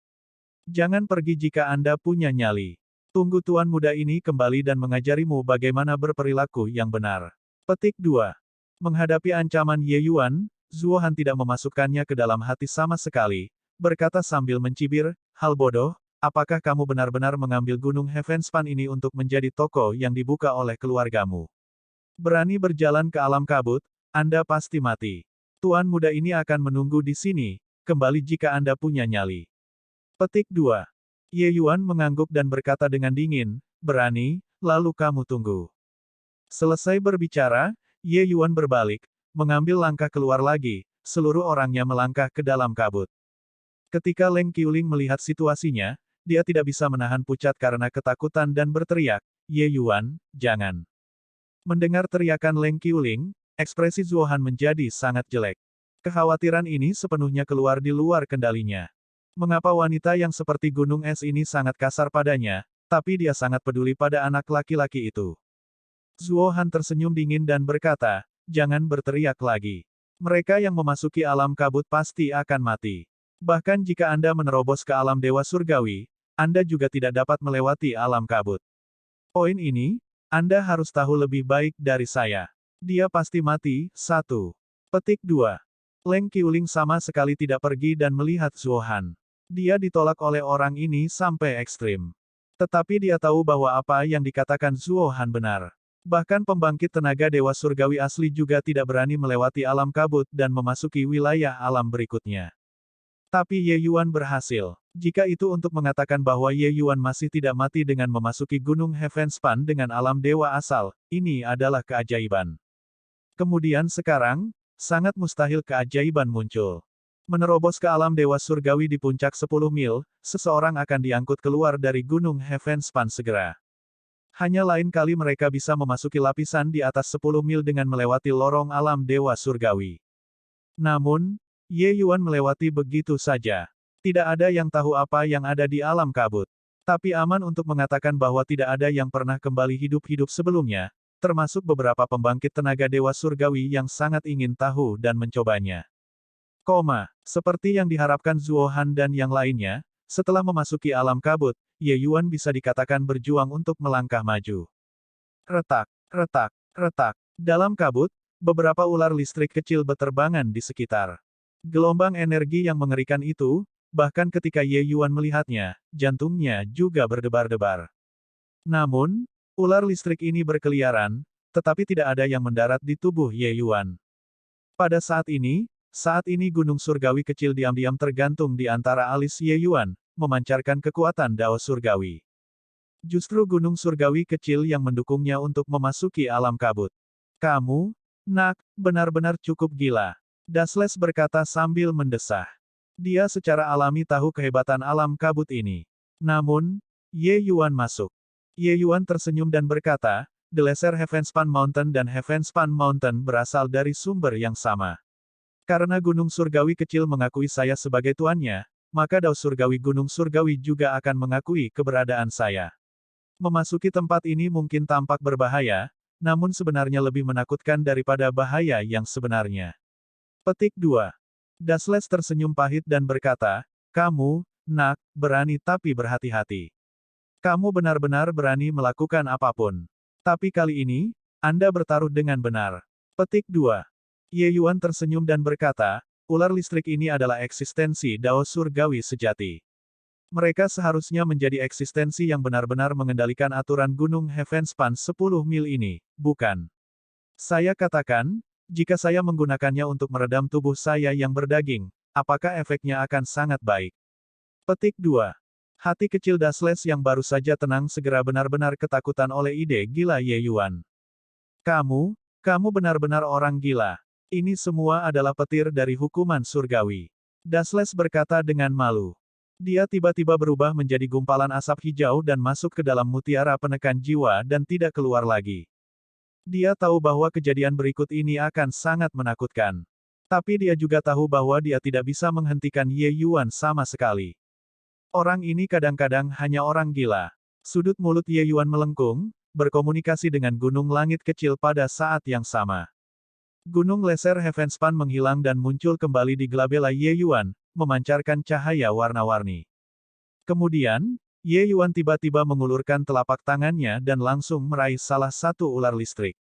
Jangan pergi jika Anda punya nyali. Tunggu tuan muda ini kembali dan mengajarimu bagaimana berperilaku yang benar. Petik 2. Menghadapi ancaman Ye Yuan, Zuo Han tidak memasukkannya ke dalam hati sama sekali, berkata sambil mencibir, hal bodoh, apakah kamu benar-benar mengambil gunung Heavenspan ini untuk menjadi toko yang dibuka oleh keluargamu? Berani berjalan ke alam kabut, Anda pasti mati. Tuan muda ini akan menunggu di sini, kembali jika Anda punya nyali. Petik 2. Ye Yuan mengangguk dan berkata dengan dingin, berani, lalu kamu tunggu. Selesai berbicara, Ye Yuan berbalik, mengambil langkah keluar lagi, seluruh orangnya melangkah ke dalam kabut. Ketika Leng Qiuling melihat situasinya, dia tidak bisa menahan pucat karena ketakutan dan berteriak, Ye Yuan, jangan. Mendengar teriakan Leng Qiuling, ekspresi Zuo Han menjadi sangat jelek. Kekhawatiran ini sepenuhnya keluar di luar kendalinya. Mengapa wanita yang seperti gunung es ini sangat kasar padanya, tapi dia sangat peduli pada anak laki-laki itu? Zuo Han tersenyum dingin dan berkata, jangan berteriak lagi. Mereka yang memasuki alam kabut pasti akan mati. Bahkan jika Anda menerobos ke alam dewa surgawi, Anda juga tidak dapat melewati alam kabut. Poin ini, Anda harus tahu lebih baik dari saya. Dia pasti mati. 1. Petik 2. Leng Qiuling sama sekali tidak pergi dan melihat Zuo Han. Dia ditolak oleh orang ini sampai ekstrim. Tetapi dia tahu bahwa apa yang dikatakan Zuo Han benar. Bahkan pembangkit tenaga dewa surgawi asli juga tidak berani melewati alam kabut dan memasuki wilayah alam berikutnya. Tapi Ye Yuan berhasil. Jika itu untuk mengatakan bahwa Ye Yuan masih tidak mati dengan memasuki gunung Heavenspan dengan alam dewa asal, ini adalah keajaiban. Kemudian sekarang, sangat mustahil keajaiban muncul. Menerobos ke alam dewa surgawi di puncak 10 mil, seseorang akan diangkut keluar dari gunung Heavenspan segera. Hanya lain kali mereka bisa memasuki lapisan di atas 10 mil dengan melewati lorong alam dewa surgawi. Namun, Ye Yuan melewati begitu saja. Tidak ada yang tahu apa yang ada di alam kabut. Tapi aman untuk mengatakan bahwa tidak ada yang pernah kembali hidup-hidup sebelumnya, termasuk beberapa pembangkit tenaga dewa surgawi yang sangat ingin tahu dan mencobanya. Seperti yang diharapkan Zuo Han dan yang lainnya, setelah memasuki alam kabut, Ye Yuan bisa dikatakan berjuang untuk melangkah maju. Retak, retak, retak. Dalam kabut, beberapa ular listrik kecil beterbangan di sekitar. Gelombang energi yang mengerikan itu, bahkan ketika Ye Yuan melihatnya, jantungnya juga berdebar-debar. Namun, ular listrik ini berkeliaran, tetapi tidak ada yang mendarat di tubuh Ye Yuan. Pada saat ini gunung surgawi kecil diam-diam tergantung di antara alis Ye Yuan, memancarkan kekuatan Dao surgawi. Justru gunung surgawi kecil yang mendukungnya untuk memasuki alam kabut. Kamu, nak, benar-benar cukup gila. Dasles berkata sambil mendesah. Dia secara alami tahu kehebatan alam kabut ini. Namun, Ye Yuan masuk. Ye Yuan tersenyum dan berkata, The Lesser Heavenspan Mountain dan Heavenspan Mountain berasal dari sumber yang sama. Karena gunung surgawi kecil mengakui saya sebagai tuannya, maka Dao Surgawi Gunung Surgawi juga akan mengakui keberadaan saya. Memasuki tempat ini mungkin tampak berbahaya, namun sebenarnya lebih menakutkan daripada bahaya yang sebenarnya. Petik 2. Dasles tersenyum pahit dan berkata, kamu, nak, berani tapi berhati-hati. Kamu benar-benar berani melakukan apapun. Tapi kali ini, Anda bertaruh dengan benar. Petik 2. Ye Yuan tersenyum dan berkata, ular listrik ini adalah eksistensi Dao Surgawi sejati. Mereka seharusnya menjadi eksistensi yang benar-benar mengendalikan aturan Gunung Heavenspan 10 mil ini, bukan? Saya katakan, jika saya menggunakannya untuk meredam tubuh saya yang berdaging, apakah efeknya akan sangat baik? Petik 2. Hati kecil Dasles yang baru saja tenang segera benar-benar ketakutan oleh ide gila Ye Yuan. Kamu benar-benar orang gila. Ini semua adalah petir dari hukuman surgawi. Dasles berkata dengan malu. Dia tiba-tiba berubah menjadi gumpalan asap hijau dan masuk ke dalam mutiara penekan jiwa dan tidak keluar lagi. Dia tahu bahwa kejadian berikut ini akan sangat menakutkan. Tapi dia juga tahu bahwa dia tidak bisa menghentikan Ye Yuan sama sekali. Orang ini kadang-kadang hanya orang gila. Sudut mulut Ye Yuan melengkung, berkomunikasi dengan gunung langit kecil pada saat yang sama. Gunung Leser Heavenspan menghilang dan muncul kembali di glabella Ye Yuan, memancarkan cahaya warna-warni. Kemudian, Ye Yuan tiba-tiba mengulurkan telapak tangannya dan langsung meraih salah satu ular listrik.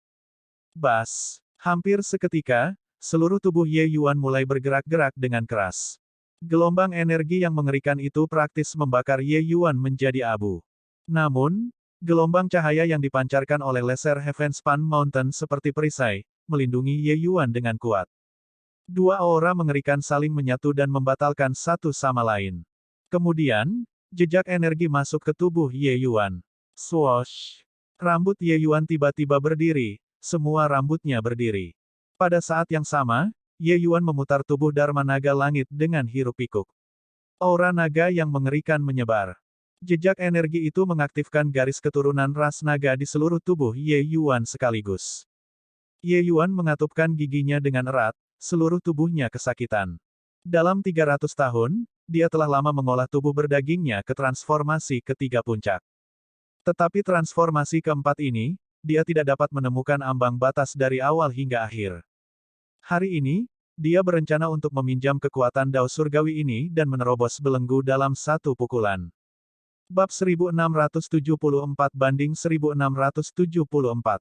Bas! Hampir seketika, seluruh tubuh Ye Yuan mulai bergerak-gerak dengan keras. Gelombang energi yang mengerikan itu praktis membakar Ye Yuan menjadi abu. Namun, gelombang cahaya yang dipancarkan oleh Leser Heavenspan Mountain seperti perisai, melindungi Ye Yuan dengan kuat. Dua aura mengerikan saling menyatu dan membatalkan satu sama lain. Kemudian, jejak energi masuk ke tubuh Ye Yuan. Swoosh! Rambut Ye Yuan tiba-tiba berdiri, semua rambutnya berdiri. Pada saat yang sama, Ye Yuan memutar tubuh Dharma Naga Langit dengan hiruk-pikuk. Aura naga yang mengerikan menyebar. Jejak energi itu mengaktifkan garis keturunan ras naga di seluruh tubuh Ye Yuan sekaligus. Ye Yuan mengatupkan giginya dengan erat, seluruh tubuhnya kesakitan. Dalam 300 tahun, dia telah lama mengolah tubuh berdagingnya ke transformasi ketiga puncak. Tetapi transformasi keempat ini, dia tidak dapat menemukan ambang batas dari awal hingga akhir. Hari ini, dia berencana untuk meminjam kekuatan Dao Surgawi ini dan menerobos belenggu dalam satu pukulan. Bab 1674-1674.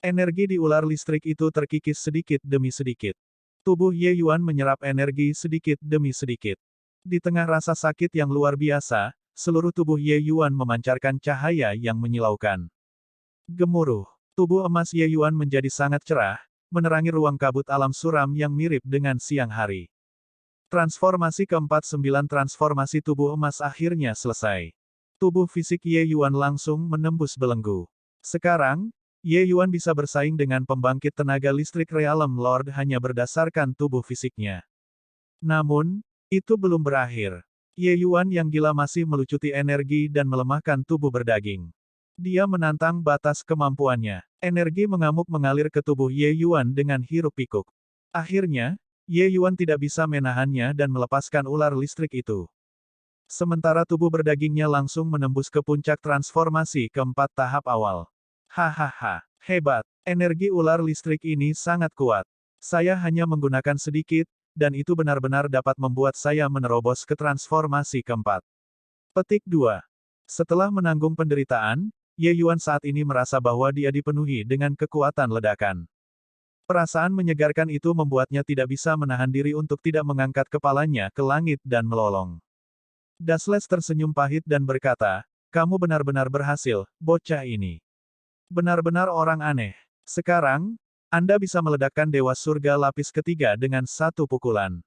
Energi di ular listrik itu terkikis sedikit demi sedikit. Tubuh Ye Yuan menyerap energi sedikit demi sedikit. Di tengah rasa sakit yang luar biasa, seluruh tubuh Ye Yuan memancarkan cahaya yang menyilaukan. Gemuruh. Tubuh emas Ye Yuan menjadi sangat cerah, menerangi ruang kabut alam suram yang mirip dengan siang hari. Transformasi keempat 9 transformasi tubuh emas akhirnya selesai. Tubuh fisik Ye Yuan langsung menembus belenggu. Sekarang, Ye Yuan bisa bersaing dengan pembangkit tenaga listrik Realm Lord hanya berdasarkan tubuh fisiknya. Namun, itu belum berakhir. Ye Yuan yang gila masih melucuti energi dan melemahkan tubuh berdaging. Dia menantang batas kemampuannya. Energi mengamuk mengalir ke tubuh Ye Yuan dengan hiruk-pikuk. Akhirnya, Ye Yuan tidak bisa menahannya dan melepaskan ular listrik itu. Sementara tubuh berdagingnya langsung menembus ke puncak transformasi keempat tahap awal. Hahaha, hebat. Energi ular listrik ini sangat kuat. Saya hanya menggunakan sedikit, dan itu benar-benar dapat membuat saya menerobos ke transformasi keempat. Petik 2. Setelah menanggung penderitaan, Ye Yuan saat ini merasa bahwa dia dipenuhi dengan kekuatan ledakan. Perasaan menyegarkan itu membuatnya tidak bisa menahan diri untuk tidak mengangkat kepalanya ke langit dan melolong. Dasles tersenyum pahit dan berkata, kamu benar-benar berhasil, bocah ini. Benar-benar orang aneh. Sekarang, Anda bisa meledakkan Dewa Surga lapis ketiga dengan satu pukulan.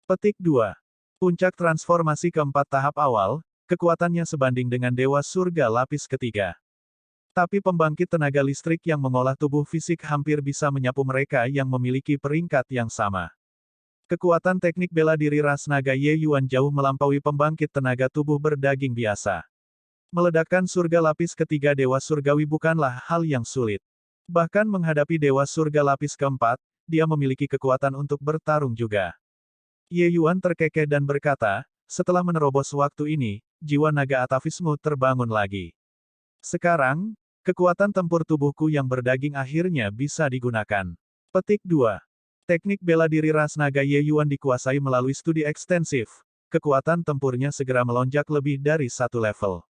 Petik 2. Puncak transformasi keempat tahap awal, kekuatannya sebanding dengan Dewa Surga lapis ketiga. Tapi pembangkit tenaga listrik yang mengolah tubuh fisik hampir bisa menyapu mereka yang memiliki peringkat yang sama. Kekuatan teknik bela diri ras naga Ye Yuan jauh melampaui pembangkit tenaga tubuh berdaging biasa. Meledakkan surga lapis ketiga Dewa Surgawi bukanlah hal yang sulit. Bahkan menghadapi Dewa Surga lapis keempat, dia memiliki kekuatan untuk bertarung juga. Ye Yuan terkekeh dan berkata, setelah menerobos waktu ini, jiwa naga atavismu terbangun lagi. Sekarang, kekuatan tempur tubuhku yang berdaging akhirnya bisa digunakan. Petik 2. Teknik bela diri ras naga Ye Yuan dikuasai melalui studi ekstensif. Kekuatan tempurnya segera melonjak lebih dari satu level.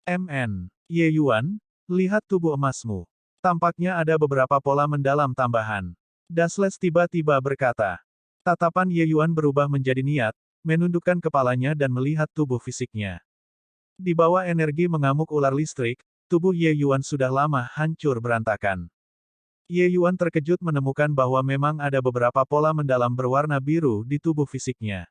MN. Ye Yuan, lihat tubuh emasmu. Tampaknya ada beberapa pola mendalam tambahan. Dasles tiba-tiba berkata. Tatapan Ye Yuan berubah menjadi niat, menundukkan kepalanya dan melihat tubuh fisiknya. Di bawah energi mengamuk ular listrik, tubuh Ye Yuan sudah lama hancur berantakan. Ye Yuan terkejut menemukan bahwa memang ada beberapa pola mendalam berwarna biru di tubuh fisiknya.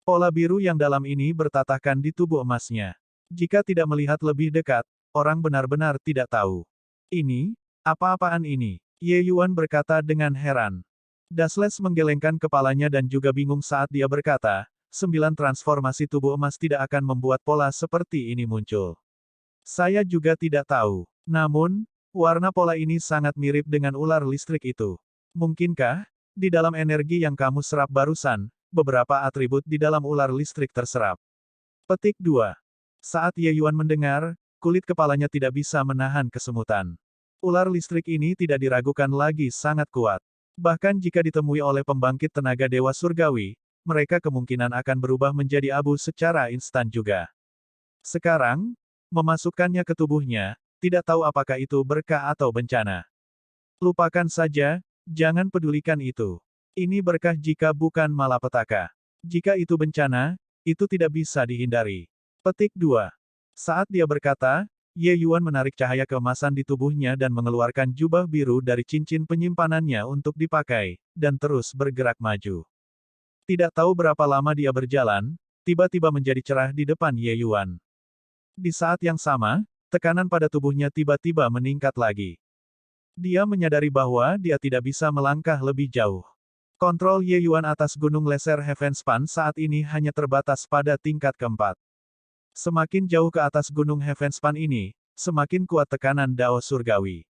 Pola biru yang dalam ini bertatahkan di tubuh emasnya. Jika tidak melihat lebih dekat, orang benar-benar tidak tahu. Ini, apa-apaan ini? Ye Yuan berkata dengan heran. Dasles menggelengkan kepalanya dan juga bingung saat dia berkata, 9 transformasi tubuh emas tidak akan membuat pola seperti ini muncul. Saya juga tidak tahu. Namun, warna pola ini sangat mirip dengan ular listrik itu. Mungkinkah, di dalam energi yang kamu serap barusan, beberapa atribut di dalam ular listrik terserap? Petik 2. Saat Ye Yuan mendengar, kulit kepalanya tidak bisa menahan kesemutan. Ular listrik ini tidak diragukan lagi sangat kuat. Bahkan jika ditemui oleh pembangkit tenaga dewa surgawi, mereka kemungkinan akan berubah menjadi abu secara instan juga. Sekarang, memasukkannya ke tubuhnya, tidak tahu apakah itu berkah atau bencana. Lupakan saja, jangan pedulikan itu. Ini berkah jika bukan malapetaka. Jika itu bencana, itu tidak bisa dihindari. Petik 2. Saat dia berkata, Ye Yuan menarik cahaya keemasan di tubuhnya dan mengeluarkan jubah biru dari cincin penyimpanannya untuk dipakai, dan terus bergerak maju. Tidak tahu berapa lama dia berjalan, tiba-tiba menjadi cerah di depan Ye Yuan. Di saat yang sama, tekanan pada tubuhnya tiba-tiba meningkat lagi. Dia menyadari bahwa dia tidak bisa melangkah lebih jauh. Kontrol Ye Yuan atas Gunung Leser Heavenspan saat ini hanya terbatas pada tingkat keempat. Semakin jauh ke atas Gunung Heavenspan ini, semakin kuat tekanan Dao Surgawi.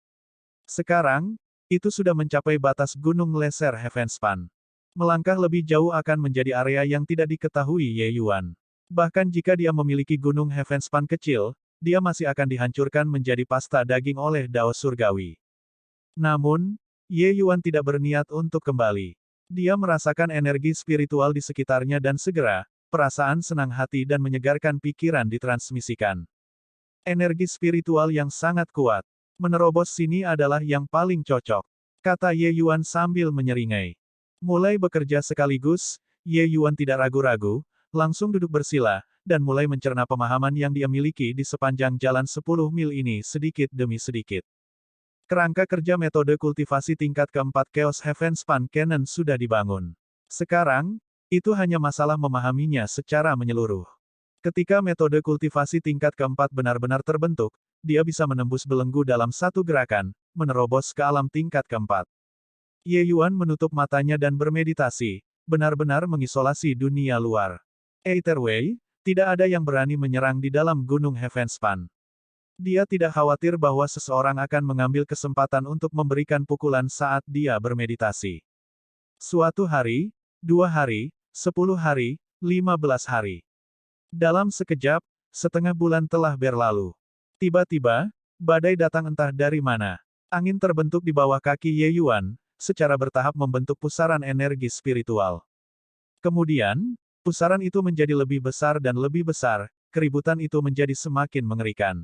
Sekarang, itu sudah mencapai batas Gunung Leser Heavenspan. Melangkah lebih jauh akan menjadi area yang tidak diketahui Ye Yuan. Bahkan jika dia memiliki Gunung Heavenspan kecil, dia masih akan dihancurkan menjadi pasta daging oleh Dao Surgawi. Namun, Ye Yuan tidak berniat untuk kembali. Dia merasakan energi spiritual di sekitarnya dan segera, perasaan senang hati dan menyegarkan pikiran ditransmisikan. Energi spiritual yang sangat kuat. Menerobos sini adalah yang paling cocok, kata Ye Yuan sambil menyeringai. Mulai bekerja sekaligus, Ye Yuan tidak ragu-ragu, langsung duduk bersila, dan mulai mencerna pemahaman yang dia miliki di sepanjang jalan 10 mil ini sedikit demi sedikit. Kerangka kerja metode kultivasi tingkat keempat Chaos Heavenspan Canon sudah dibangun. Sekarang, itu hanya masalah memahaminya secara menyeluruh. Ketika metode kultivasi tingkat keempat benar-benar terbentuk, dia bisa menembus belenggu dalam satu gerakan, menerobos ke alam tingkat keempat. Ye Yuan menutup matanya dan bermeditasi, benar-benar mengisolasi dunia luar. Either way, tidak ada yang berani menyerang di dalam Gunung Heavenspan. Dia tidak khawatir bahwa seseorang akan mengambil kesempatan untuk memberikan pukulan saat dia bermeditasi. Suatu hari, 2 hari, 10 hari, 15 hari. Dalam sekejap, setengah bulan telah berlalu. Tiba-tiba, badai datang entah dari mana. Angin terbentuk di bawah kaki Ye Yuan, secara bertahap membentuk pusaran energi spiritual. Kemudian, pusaran itu menjadi lebih besar dan lebih besar, keributan itu menjadi semakin mengerikan.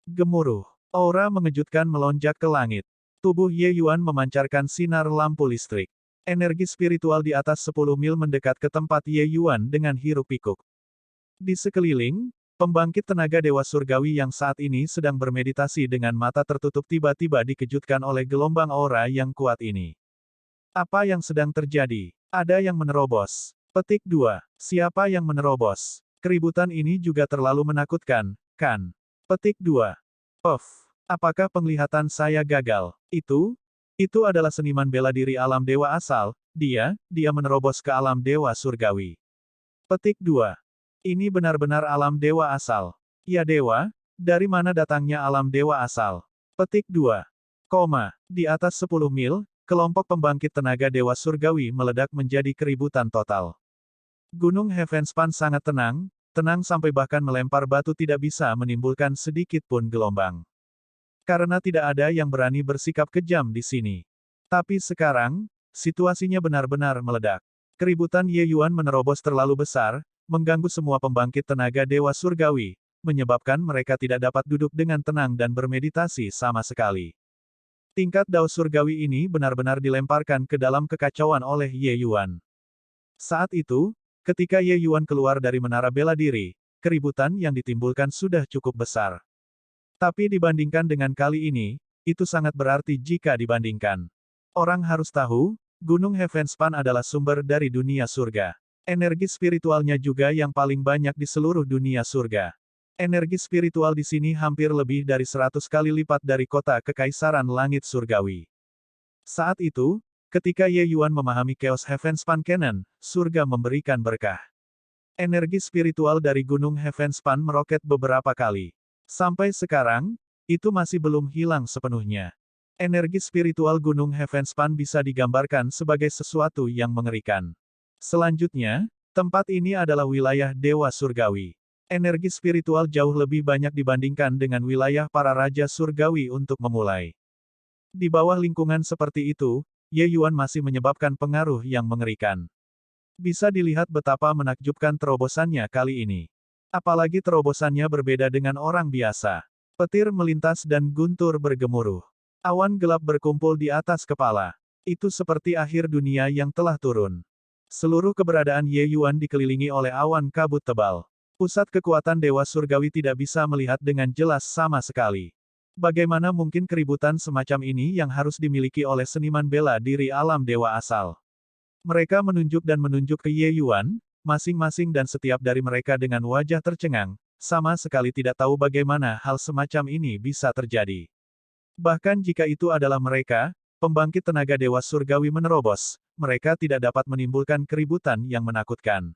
Gemuruh. Aura mengejutkan melonjak ke langit. Tubuh Ye Yuan memancarkan sinar lampu listrik. Energi spiritual di atas 10 mil mendekat ke tempat Ye Yuan dengan hiruk-pikuk. Di sekeliling, pembangkit tenaga dewa surgawi yang saat ini sedang bermeditasi dengan mata tertutup tiba-tiba dikejutkan oleh gelombang aura yang kuat ini. Apa yang sedang terjadi? Ada yang menerobos. Petik 2. Siapa yang menerobos? Keributan ini juga terlalu menakutkan, kan? Petik 2. Apakah penglihatan saya gagal? Itu adalah seniman bela diri alam dewa asal, dia menerobos ke alam dewa surgawi. Petik 2. Ini benar-benar alam dewa asal. Ya dewa, dari mana datangnya alam dewa asal? Petik 2. Di atas 10 mil, kelompok pembangkit tenaga dewa surgawi meledak menjadi keributan total. Gunung Heavenspan sangat tenang, tenang sampai bahkan melempar batu tidak bisa menimbulkan sedikit pun gelombang. Karena tidak ada yang berani bersikap kejam di sini. Tapi sekarang, situasinya benar-benar meledak. Keributan Ye Yuan menerobos terlalu besar, mengganggu semua pembangkit tenaga Dewa Surgawi, menyebabkan mereka tidak dapat duduk dengan tenang dan bermeditasi sama sekali. Tingkat Dao Surgawi ini benar-benar dilemparkan ke dalam kekacauan oleh Ye Yuan. Saat itu, ketika Ye Yuan keluar dari menara bela diri, keributan yang ditimbulkan sudah cukup besar. Tapi dibandingkan dengan kali ini, itu sangat berarti jika dibandingkan. Orang harus tahu, Gunung Heavenspan adalah sumber dari dunia surga. Energi spiritualnya juga yang paling banyak di seluruh dunia surga. Energi spiritual di sini hampir lebih dari 100 kali lipat dari kota Kekaisaran Langit Surgawi. Saat itu, ketika Ye Yuan memahami Chaos Heavenspan Canon, surga memberikan berkah. Energi spiritual dari Gunung Heavenspan meroket beberapa kali. Sampai sekarang, itu masih belum hilang sepenuhnya. Energi spiritual Gunung Heavenspan bisa digambarkan sebagai sesuatu yang mengerikan. Selanjutnya, tempat ini adalah wilayah Dewa Surgawi. Energi spiritual jauh lebih banyak dibandingkan dengan wilayah para Raja Surgawi untuk memulai. Di bawah lingkungan seperti itu, Ye Yuan masih menyebabkan pengaruh yang mengerikan. Bisa dilihat betapa menakjubkan terobosannya kali ini. Apalagi terobosannya berbeda dengan orang biasa. Petir melintas dan guntur bergemuruh. Awan gelap berkumpul di atas kepala. Itu seperti akhir dunia yang telah turun. Seluruh keberadaan Ye Yuan dikelilingi oleh awan kabut tebal. Pusat kekuatan Dewa Surgawi tidak bisa melihat dengan jelas sama sekali. Bagaimana mungkin keributan semacam ini yang harus dimiliki oleh seniman bela diri alam dewa asal? Mereka menunjuk ke Ye Yuan, masing-masing dan setiap dari mereka dengan wajah tercengang, sama sekali tidak tahu bagaimana hal semacam ini bisa terjadi. Bahkan jika itu adalah mereka, pembangkit tenaga Dewa Surgawi menerobos, mereka tidak dapat menimbulkan keributan yang menakutkan.